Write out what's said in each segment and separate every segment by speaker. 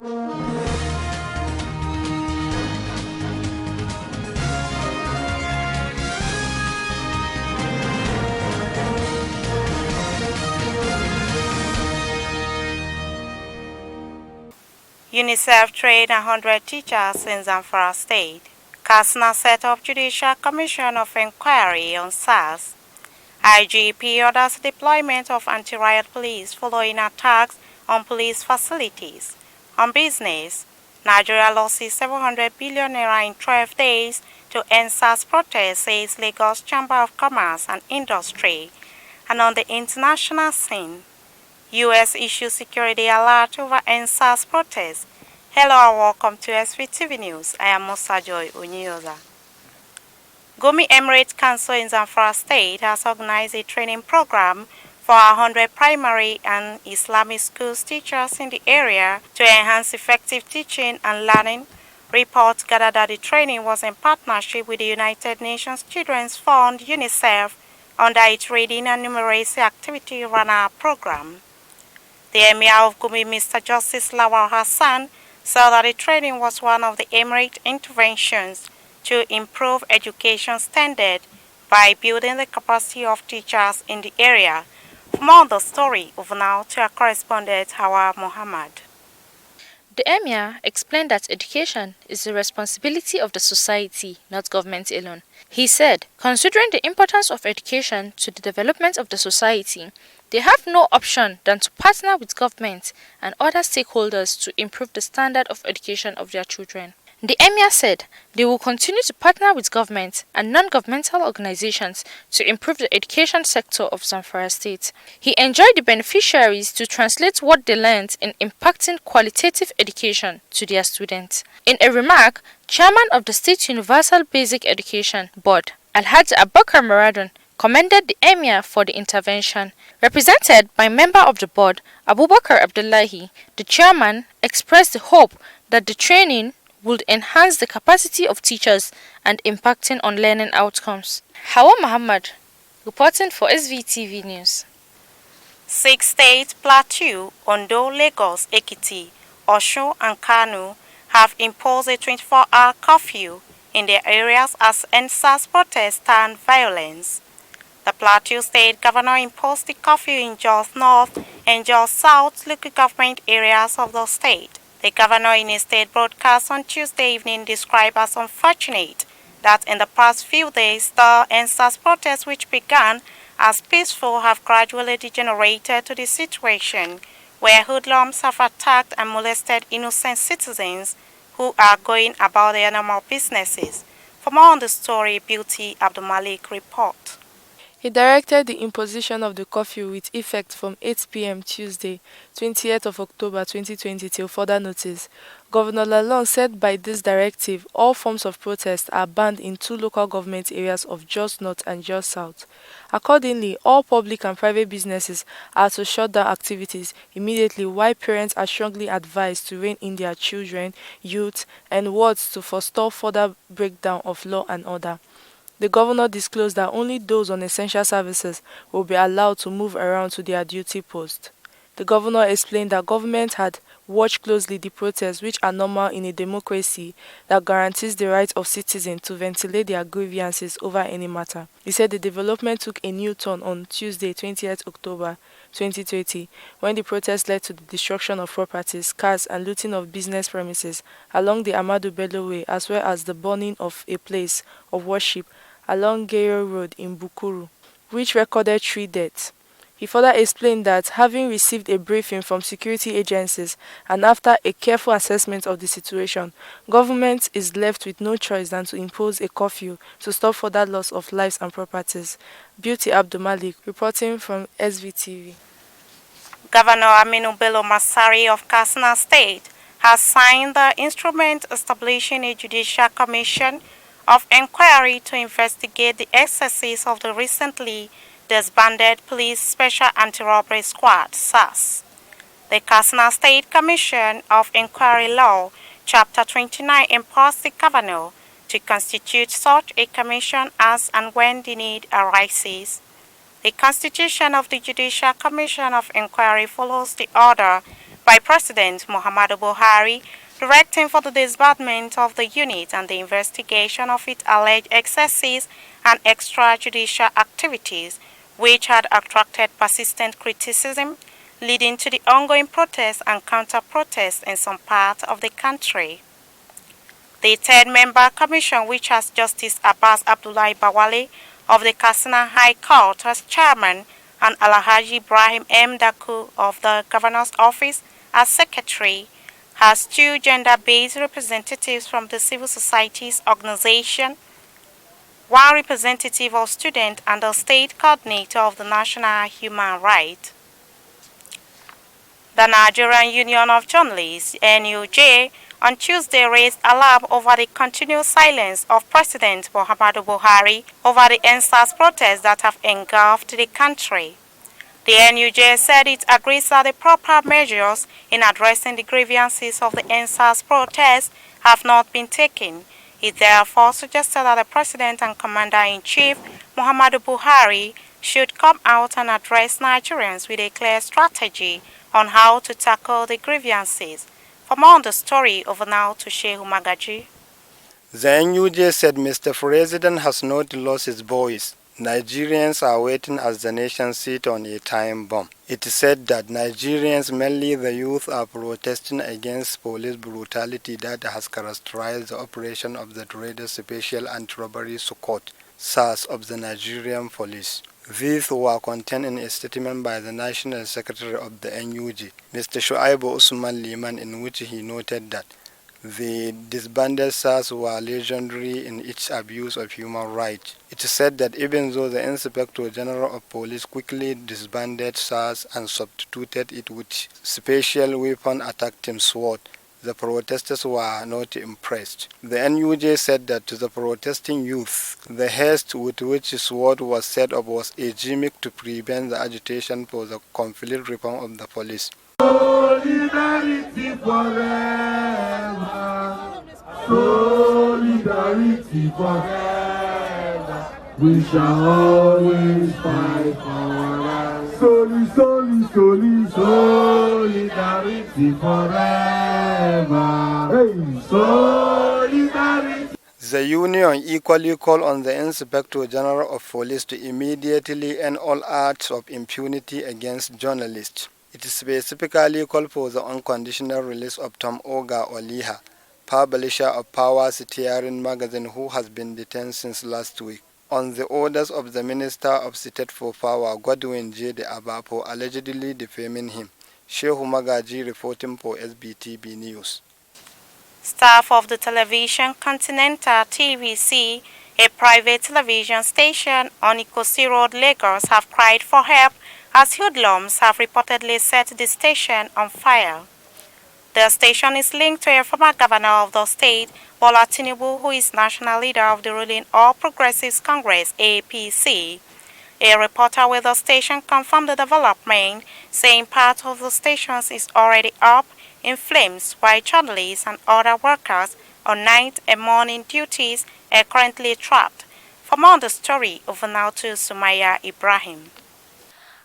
Speaker 1: UNICEF trained 100 teachers in ZAMFARA state. KATSINA set up Judicial Commission of Inquiry on SARS. IGP orders deployment of anti-riot police following attacks on police facilities. On business, Nigeria loses 700 billion naira in 12 days to end SARS protest, says Lagos Chamber of Commerce and Industry. And on the international scene, U.S. issues security alert over end SARS protests. Hello and welcome to Svtv News. I am Musa Joy Onyoza. Gumi Emirate Council in ZAMFARA State has organized a training program for 100 primary and Islamic schools teachers in the area to enhance effective teaching and learning. Reports gathered that the training was in partnership with the United Nations Children's Fund, UNICEF, under its reading and numeracy activity runner program. The Emir of Gumi, Mr. Justice Lawal Hassan, said that the training was one of the Emirate interventions to improve education standard by building the capacity of teachers in the area. For more on the story, over now to our correspondent, Hawa Muhammad.
Speaker 2: The Emir explained that education is the responsibility of the society, not government alone. He said, considering the importance of education to the development of the society, they have no option than to partner with government and other stakeholders to improve the standard of education of their children. The Emir said they will continue to partner with government and non-governmental organizations to improve the education sector of ZAMFARA State. He enjoined the beneficiaries to translate what they learned in impacting qualitative education to their students. In a remark, Chairman of the State Universal Basic Education Board, Alhaji Abubakar Maradon, commended the Emir for the intervention. Represented by member of the board, Abubakar Abdullahi, the chairman expressed the hope that the training would enhance the capacity of teachers and impacting on learning outcomes. Hawa Muhammad, reporting for SVTV News.
Speaker 1: 6 states, Plateau, Ondo, Lagos, Ekiti, Osun and Kano, have imposed a 24-hour curfew in their areas as end-SARS protests turn violence. The Plateau State Governor imposed the curfew in Jos North and Jos South local government areas of the state. The governor in a state broadcast on Tuesday evening described as unfortunate that in the past few days the end-SARS protests, which began as peaceful, have gradually degenerated to the situation where hoodlums have attacked and molested innocent citizens who are going about their normal businesses. For more on the story, Beauty Abdulmalik report.
Speaker 3: He directed the imposition of the curfew with effect from 8 p.m. Tuesday, 28th of October 2020 till further notice. Governor Lalong said by this directive, all forms of protest are banned in 2 local government areas of Jos North and Jos South. Accordingly, all public and private businesses are to shut down activities immediately, while parents are strongly advised to rein in their children, youth, and wards to forestall further breakdown of law and order. The governor disclosed that only those on essential services will be allowed to move around to their duty post. The governor explained that government had watched closely the protests, which are normal in a democracy that guarantees the right of citizens to ventilate their grievances over any matter. He said the development took a new turn on Tuesday, 20th October 2020, when the protest led to the destruction of properties, cars, and looting of business premises along the Ahmadu Bello Way, as well as the burning of a place of worship along Gayo Road in Bukuru, which recorded 3 deaths. He further explained that, having received a briefing from security agencies and after a careful assessment of the situation, government is left with no choice than to impose a curfew to stop further loss of lives and properties. Beauty Abdulmalik, reporting from SVTV.
Speaker 1: Governor Aminu Bello Masari of Katsina State has signed the instrument establishing a judicial commission of inquiry to investigate the excesses of the recently disbanded Police Special Anti-Robbery Squad, SARS. The Katsina State Commission of Inquiry Law, Chapter 29, empowers the governor to constitute such a commission as and when the need arises. The constitution of the Judicial Commission of Inquiry follows the order by President Muhammadu Buhari, directing for the disbandment of the unit and the investigation of its alleged excesses and extrajudicial activities, which had attracted persistent criticism, leading to the ongoing protests and counter-protests in some parts of the country. The 10-member commission, which has Justice Abbas Abdullahi Bawale of the KATSINA High Court as chairman and Alhaji Ibrahim M. Daku of the Governor's Office as secretary, has 2 gender-based representatives from the civil society's organization, 1 representative of students, and the state coordinator of the National Human Rights. The Nigerian Union of Journalists, NUJ, on Tuesday raised alarm over the continued silence of President Muhammadu Buhari over the EndSARS protests that have engulfed the country. The NUJ said it agrees that the proper measures in addressing the grievances of the EndSARS protests have not been taken. It therefore suggested that the President and Commander-in-Chief Muhammadu Buhari should come out and address Nigerians with a clear strategy on how to tackle the grievances. For more on the story, over now to Shehu Magaji.
Speaker 4: The NUJ said Mr. President has not lost his voice. Nigerians are waiting as the nation sits on a time bomb. It is said that Nigerians, mainly the youth, are protesting against police brutality that has characterized the operation of the dreaded Special Anti-Robbery Squad, SARS, of the Nigerian police. These were contained in a statement by the National Secretary of the NUJ, Mr. Shuaibu Usman Liman, in which he noted that the disbanded SARS were legendary in its abuse of human rights. It is said that even though the Inspector General of Police quickly disbanded SARS and substituted it with special weapon attack team SWAT, the protesters were not impressed. The NUJ said that to the protesting youth, the haste with which SWAT was set up was a gimmick to prevent the agitation for the complete reform of the police.
Speaker 5: Solidarity forever, solidarity forever, we shall always fight for our solidarity forever, hey, solidarity.
Speaker 4: The union equally called on the Inspector General of Police to immediately end all acts of impunity against journalists. It specifically called for the unconditional release of Tom Oga Oliha, publisher of Power Steering magazine, who has been detained since last week, on the orders of the Minister of State for Power, Godwin J. De Aba, for allegedly defaming him. Shehu Magaji reporting for SBTV News.
Speaker 1: Staff of the television Continental TVC, a private television station on Ikosi Road, Lagos, have cried for help as hoodlums have reportedly set the station on fire. The station is linked to a former governor of the state, Bola Tinubu, who is national leader of the ruling All Progressives Congress, APC. A reporter with the station confirmed the development, saying part of the station is already up in flames, while journalists and other workers on night and morning duties are currently trapped. For more on the story, over now to Sumaya Ibrahim.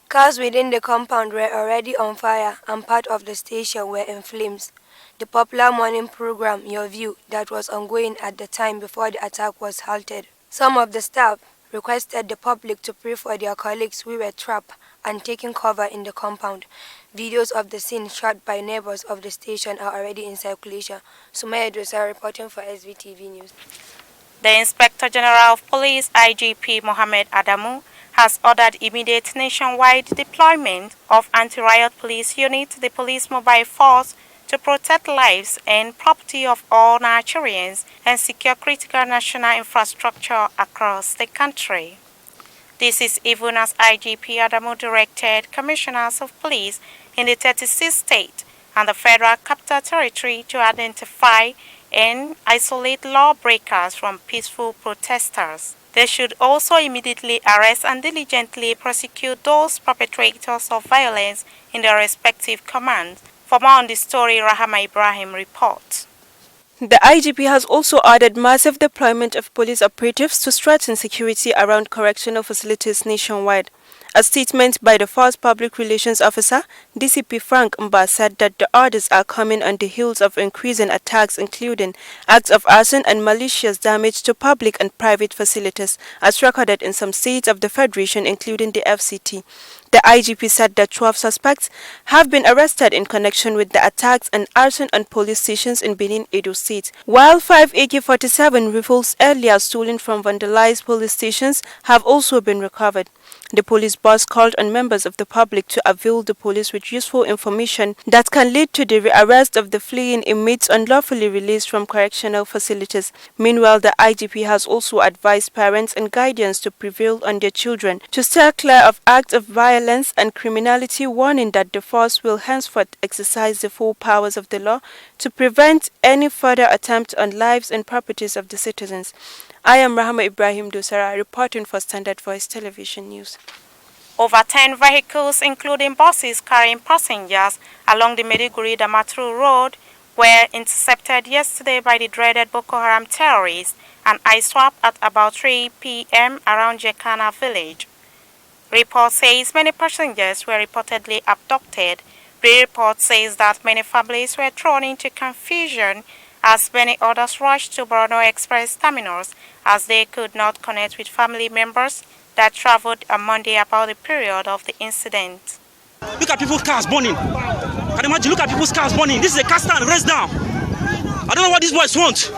Speaker 6: Cars within the compound were already on fire and part of the station were in flames. The popular morning program, Your View, that was ongoing at the time before the attack was halted. Some of the staff requested the public to pray for their colleagues who were trapped and taking cover in the compound. Videos of the scene shot by neighbors of the station are already in circulation. Sumaya Dosa reporting for SVTV News.
Speaker 1: The Inspector General of Police, IGP Mohammed Adamu, has ordered immediate nationwide deployment of anti-riot police unit, the police mobile force, to protect lives and property of all Nigerians and secure critical national infrastructure across the country. This is even as IGP Adamu directed commissioners of police in the 36 states and the Federal Capital Territory to identify and isolate lawbreakers from peaceful protesters. They should also immediately arrest and diligently prosecute those perpetrators of violence in their respective commands. For more on this story, Rahama Ibrahim reports.
Speaker 7: The IGP has also ordered massive deployment of police operatives to strengthen security around correctional facilities nationwide. A statement by the force public relations officer, DCP Frank Mba, said that the orders are coming on the heels of increasing attacks including acts of arson and malicious damage to public and private facilities as recorded in some states of the Federation including the FCT. The IGP said that 12 suspects have been arrested in connection with the attacks and arson on police stations in Benin, Edo State, while 5 AK-47 rifles earlier stolen from vandalized police stations have also been recovered. The police boss called on members of the public to avail the police with useful information that can lead to the rearrest of the fleeing inmates unlawfully released from correctional facilities. Meanwhile, the IGP has also advised parents and guardians to prevail on their children to steer clear of acts of violence and criminality, warning that the force will henceforth exercise the full powers of the law to prevent any further attempt on lives and properties of the citizens. I am Rahma Ibrahim Dosara, reporting for Standard Voice Television News.
Speaker 1: Over 10 vehicles, including buses carrying passengers along the Maiduguri-Damaturu Road, were intercepted yesterday by the dreaded Boko Haram terrorists and ISWAP at about 3 p.m. around Jekana village. Report says many passengers were reportedly abducted. The report says that many families were thrown into confusion as many others rushed to Borno Express terminals as they could not connect with family members that traveled on Monday about the period of the incident.
Speaker 8: Look at people's cars burning. Can you imagine? Look at people's cars burning. This is a car stand, raised down. I don't know what these boys want.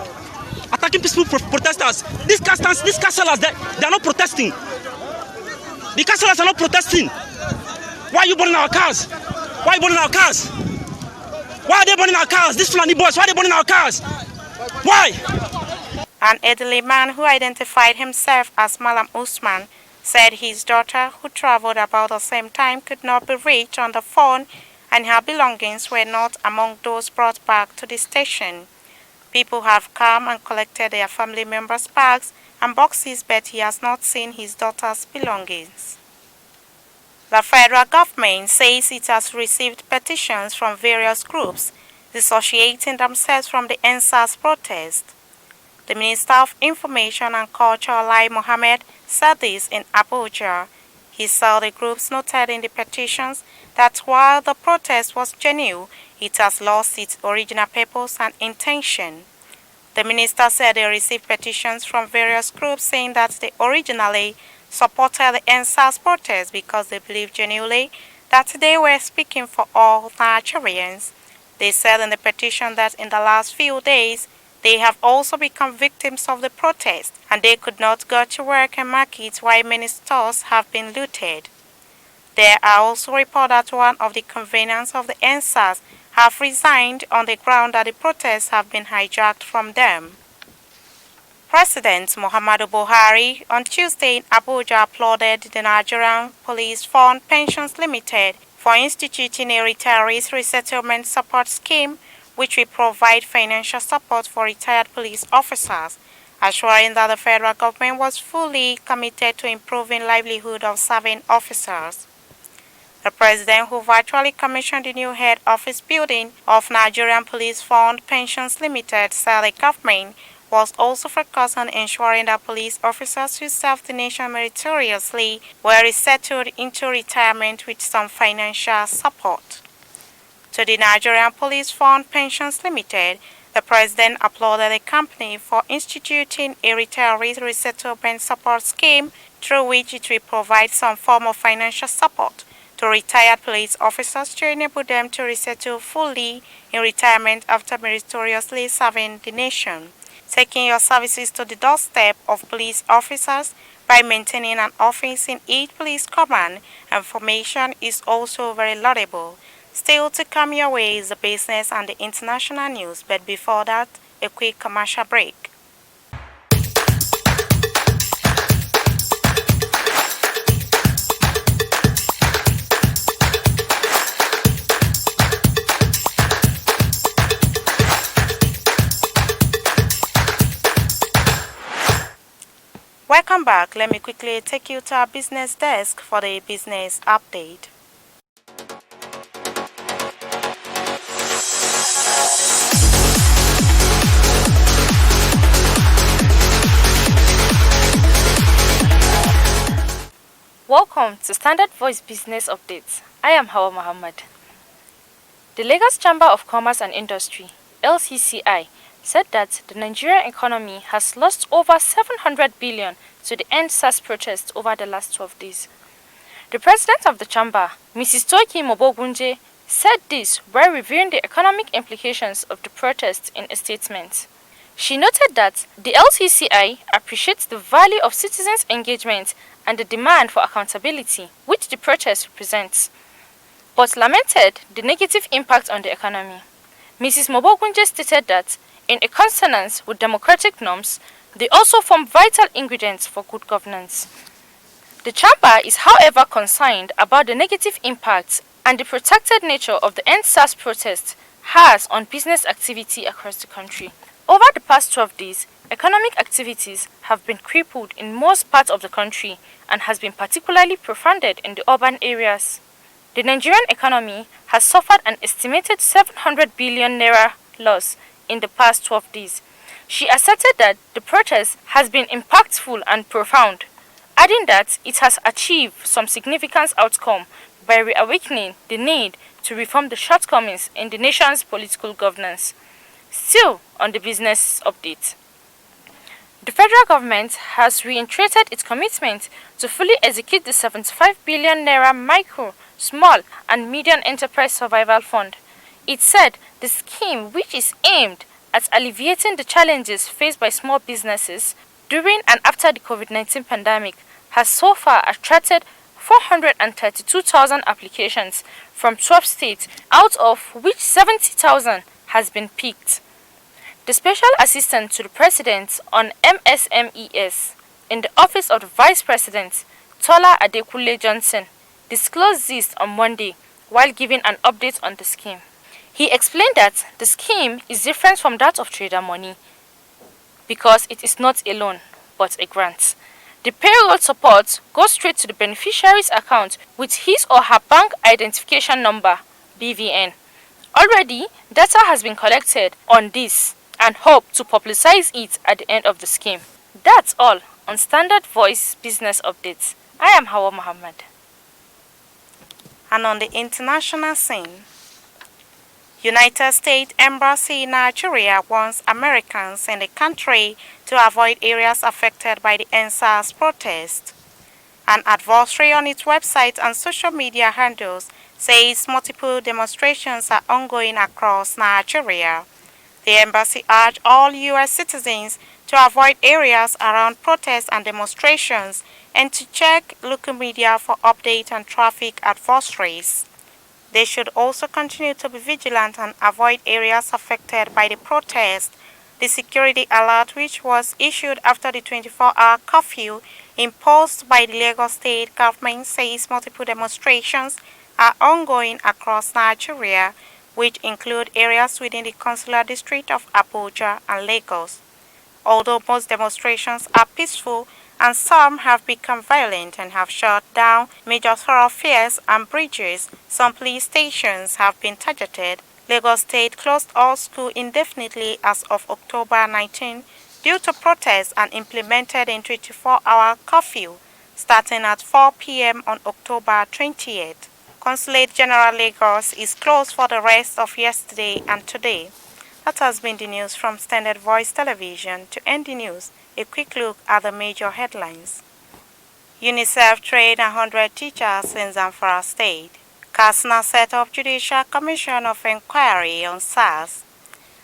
Speaker 8: Attacking peaceful protesters. These car stands, these car sellers, they are not protesting. The car sellers are not protesting. Why are you burning our cars? Why are you burning our cars? Why are they burning our cars? These Fulani boys, why are they burning our cars? Why?
Speaker 1: An elderly man who identified himself as Malam Usman said his daughter, who traveled about the same time, could not be reached on the phone and her belongings were not among those brought back to the station. People have come and collected their family members' bags and boxes, but he has not seen his daughter's belongings. The federal government says it has received petitions from various groups dissociating themselves from the SARS protest. The Minister of Information and Culture, Lai Mohammed, said this in Abuja. He said the groups noted in the petitions that while the protest was genuine, it has lost its original purpose and intention. The minister said they received petitions from various groups saying that they originally supported the SARS protest because they believed genuinely that they were speaking for all Nigerians. They said in the petition that in the last few days, they have also become victims of the protest and they could not go to work and markets while many stores have been looted. There are also reports that one of the conveners of the SARS have resigned on the ground that the protests have been hijacked from them. President Muhammadu Buhari on Tuesday in Abuja applauded the Nigerian Police Fund Pensions Limited for instituting a retirees resettlement support scheme which will provide financial support for retired police officers, assuring that the federal government was fully committed to improving livelihood of serving officers. The president, who virtually commissioned the new head office building of Nigerian Police Fund Pensions Limited, said the government was also focused on ensuring that police officers who served the nation meritoriously were resettled into retirement with some financial support. To the Nigerian Police Fund Pensions Limited, the president applauded the company for instituting a retiree resettlement support scheme through which it will provide some form of financial support to retired police officers to enable them to resettle fully in retirement after meritoriously serving the nation. Taking your services to the doorstep of police officers by maintaining an office in each police command and formation is also very laudable. Still to come your way is the business and the international news, but before that, a quick commercial break. Welcome back. Let me quickly take you to our business desk for the business update.
Speaker 2: Welcome to Standard Voice Business Updates. I am Hawa Muhammad. The Lagos Chamber of Commerce and Industry, LCCI, said that the Nigerian economy has lost over 700 billion to the end SARS protest over the last 12 days. The president of the chamber, Mrs. Toki Mobogunje, said this while reviewing the economic implications of the protest in a statement. She noted that the LCCI appreciates the value of citizens' engagement and the demand for accountability which the protest represents, but lamented the negative impact on the economy. Mrs. Mobogunje stated that, in a consonance with democratic norms, they also form vital ingredients for good governance. The chamber is, however, concerned about the negative impacts and the protracted nature of the End SARS protest has on business activity across the country. Over the past 12 days, economic activities have been crippled in most parts of the country and has been particularly profound in the urban areas. The Nigerian economy has suffered an estimated 700 billion naira loss in the past 12 days. She asserted that the protest has been impactful and profound, adding that it has achieved some significant outcome by reawakening the need to reform the shortcomings in the nation's political governance. Still on the business update, the federal government has reiterated its commitment to fully execute the 75 billion naira micro, small and medium enterprise survival fund. It said the scheme, which is aimed at alleviating the challenges faced by small businesses during and after the COVID-19 pandemic, has so far attracted 432,000 applications from 12 states, out of which 70,000 has been picked. The Special Assistant to the President on MSMEs in the Office of the Vice President, Tola Adekunle Johnson, disclosed this on Monday while giving an update on the scheme. He explained that the scheme is different from that of trader money because it is not a loan but a grant. The payroll support goes straight to the beneficiary's account with his or her bank identification number, BVN. Already, data has been collected on this and hope to publicize it at the end of the scheme. That's all on Standard Voice Business Updates. I am Hawa Muhammad.
Speaker 1: And on the international scene, United States Embassy in Nigeria warns Americans in the country to avoid areas affected by the SARS protest. An advisory on its website and social media handles says multiple demonstrations are ongoing across Nigeria. The embassy urged all U.S. citizens to avoid areas around protests and demonstrations and to check local media for updates and traffic advisories. They should also continue to be vigilant and avoid areas affected by the protest. The security alert, which was issued after the 24-hour curfew imposed by the Lagos State government, says multiple demonstrations are ongoing across Nigeria, which include areas within the consular district of Abuja and Lagos. Although most demonstrations are peaceful and some have become violent and have shut down major thoroughfares and bridges, some police stations have been targeted. Lagos State closed all schools indefinitely as of October 19 due to protests and implemented a 24-hour curfew starting at 4 p.m. on October 28. Consulate General Lagos is closed for the rest of yesterday and today. That has been the news from Standard Voice Television. To end the news, a quick look at the major headlines. UNICEF trained 100 teachers in ZAMFARA State. KATSINA set up Judicial Commission of Inquiry on SARS.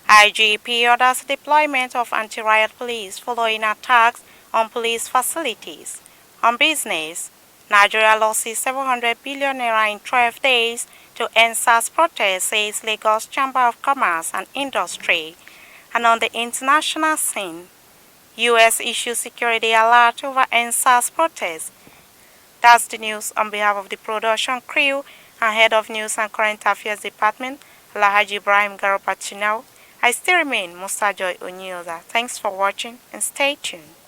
Speaker 1: IGP orders deployment of anti-riot police following attacks on police facilities. On business, Nigeria loses 700 billion naira in 12 days to end SARS protest, says Lagos Chamber of Commerce and Industry. And on the international scene, U.S. issues security alert over end SARS protest. That's the news on behalf of the production crew and Head of News and Current Affairs Department, Alhaji Ibrahim Garubatinau. I still remain Musa Joy Onyoza. Thanks for watching and stay tuned.